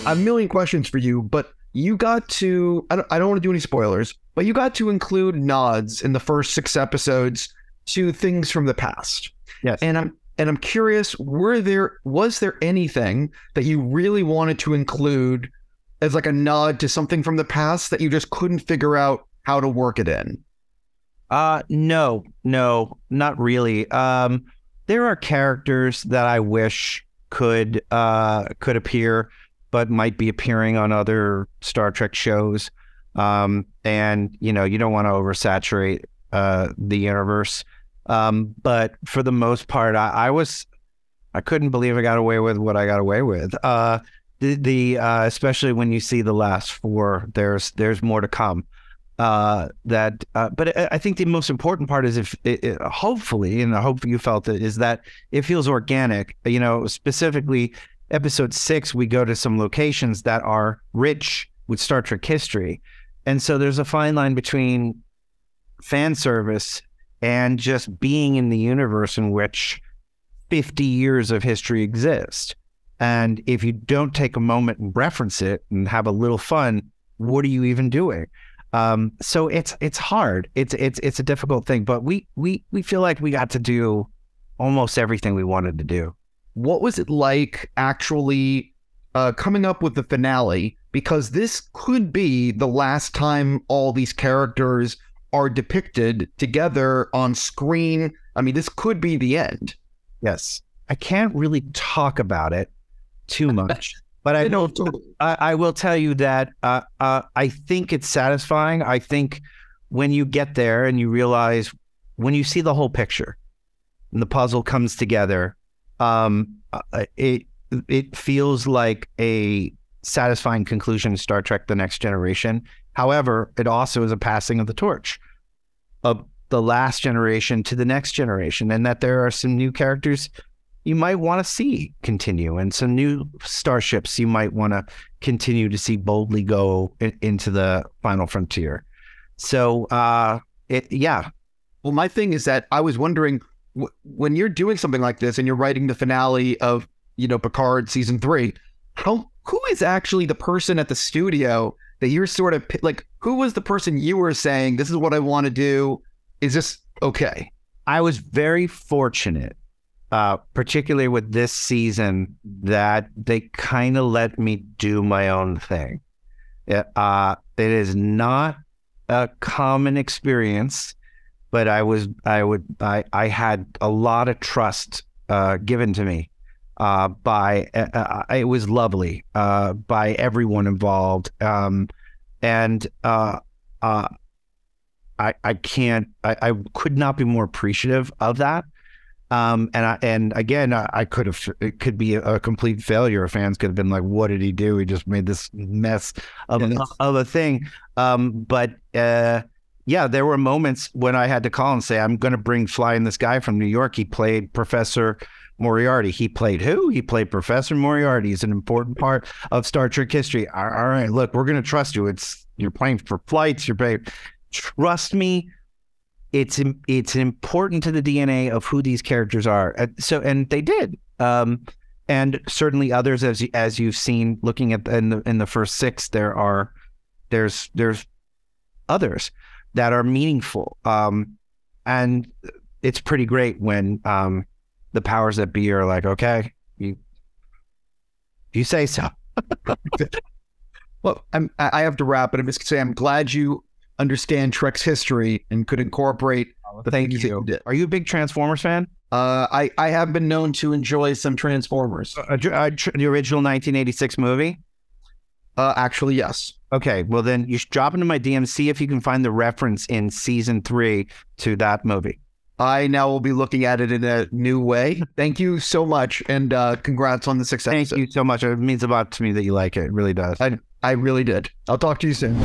A million questions for you, but you got to, I don't want to do any spoilers, but you got to include nods in the first 6 episodes to things from the past. Yes. And I'm curious, was there anything that you really wanted to include as like a nod to something from the past that you just couldn't figure out how to work it in? No, not really. There are characters that I wish could appear, but might be appearing on other Star Trek shows. And you don't want to oversaturate the universe. But for the most part, I couldn't believe I got away with what I got away with. Especially when you see the last 4, there's more to come. But I think the most important part is hopefully, and I hope you felt it, is that it feels organic. Specifically episode 6, we go to some locations that are rich with Star Trek history. And so there's a fine line between fan service and just being in the universe in which 50 years of history exist. And if you don't take a moment and reference it and have a little fun, what are you even doing? So it's hard. It's a difficult thing, but we feel like we got to do almost everything we wanted to do. What was it like actually coming up with the finale? Because this could be the last time all these characters are depicted together on screen. I mean, this could be the end. Yes. I can't really talk about it too much, but I will tell you that I think it's satisfying. I think when you get there and you realize, when you see the whole picture and the puzzle comes together, it feels like a satisfying conclusion to Star Trek: The Next Generation. However, it also is a passing of the torch of the last generation to the next generation, and that there are some new characters you might want to see continue, and some new starships you might want to continue to see boldly go into the final frontier. So, yeah. Well, my thing is that I was wondering, when you're doing something like this and you're writing the finale of, Picard season 3, who is actually the person at the studio that you're sort of like, who was the person you were saying, this is what I want to do? Is this okay? I was very fortunate, particularly with this season, that they kind of let me do my own thing. It is not a common experience, but I had a lot of trust given to me it was lovely by everyone involved, and I could not be more appreciative of that. And again, it could be a complete failure. Fans could have been like, what did he do? He just made this mess of a thing. But yeah, there were moments when I had to call and say, I'm going to fly in this guy from New York. He played Professor Moriarty. He played who? He played Professor Moriarty. He's an important part of Star Trek history. All right, look, we're going to trust you. You're playing for flights. You're paying. Trust me. It's important to the DNA of who these characters are. And they did. And certainly others, as you've seen, looking at in the first 6, there's others that are meaningful. And it's pretty great when the powers that be are like, okay, you say so. Well, I have to wrap, but I'm just gonna say I'm glad you understand Trek's history and could incorporate the things that you did. Are you a big Transformers fan? I have been known to enjoy some Transformers. The original 1986 movie? Actually, yes. Okay, well then you should drop into my DM, see if you can find the reference in season 3 to that movie. I now will be looking at it in a new way. Thank you so much, and congrats on the success. Thank you so much. It means a lot to me that you like it. It really does. I really did. I'll talk to you soon.